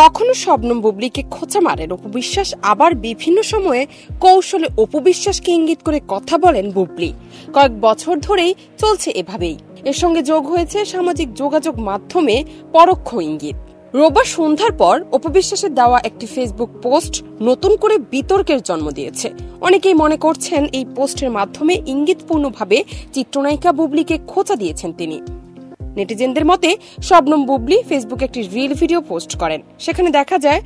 কখনো শবনম বুবলিকে খোঁচা মারেন অপু বিশ্বাস, আবার বিভিন্ন সময়ে কৌশলে অপু বিশ্বাসকে ইঙ্গিত করে কথা বলেন বুবলি। কয়েক বছর ধরেই চলছে এভাবেই। এর সঙ্গে যোগ হয়েছে সামাজিক যোগাযোগ মাধ্যমে পরোক্ষ ইঙ্গিত। রোববার সন্ধ্যার পর অপু বিশ্বাসের দেওয়া একটি ফেসবুক পোস্ট নতুন করে বিতর্কের জন্ম দিয়েছে। অনেকেই মনে করছেন এই পোস্টের মাধ্যমে ইঙ্গিতপূর্ণভাবে চিত্রনায়িকা বুবলিকে খোঁচা দিয়েছেন তিনি। নেটিজেনদের মতে শবনম বুবলি ফেসবুকে একটি রিল ভিডিও পোস্ট করেন। সেখানে দেখা যায়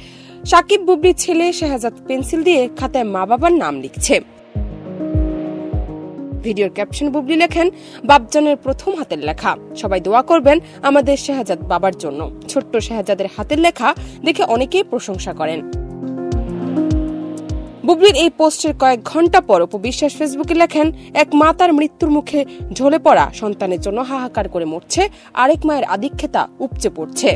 সাকিব বুবলির ছেলে শেহজাদ পেন্সিল দিয়ে খাতায় মা বাবার নাম লিখছে। ভিডিওর ক্যাপশন বুবলি লেখেন, বাপজানের প্রথম হাতের লেখা, সবাই দোয়া করবেন আমাদের শেহজাদ বাবার জন্য। ছোট্ট শেহজাদের হাতের লেখা দেখে অনেকেই প্রশংসা করেন। বুবলির এই পোস্টের কয়েক ঘন্টা পর অপু বিশ্বাস ফেসবুকে লেখেন, এক মা তার মৃত্যুর মুখে ঝলে পড়া সন্তানের জন্য হাহাকার করে মরছে, আরেক মায়ের আধিক্যতা উপচে পড়ছে।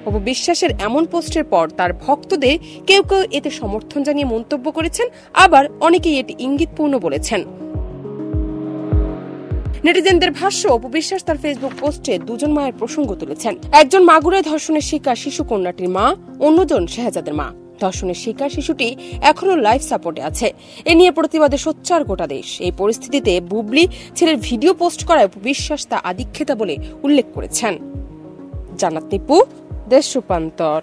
অপু বিশ্বাসের এমন পোস্টের পর তার ভক্তদের কেউ কেউ এতে সমর্থন জানিয়ে মন্তব্য করেছেন, আবার অনেকেই এটি ইঙ্গিতপূর্ণ বলেছেন। নেটিজেনদের ভাষ্য, অপু বিশ্বাস তার ফেসবুক পোস্টে দুজন মায়ের প্রসঙ্গ তুলেছেন। একজন মাগুরায় ধর্ষণের শিকার শিশু কন্যাটির মা, অন্যজন শেহজাদের মা। ধর্ষণের শিকার শিশুটি এখনো লাইফ সাপোর্টে আছে। এ নিয়ে প্রতিবাদে সোচ্চার গোটা দেশ। এই পরিস্থিতিতে বুবলি ছেলের ভিডিও পোস্ট করায় অপু বিশ্বাস তা আধিক্যতা বলে উল্লেখ করেছেন। জান্নাত নিপু, দেশ রূপান্তর।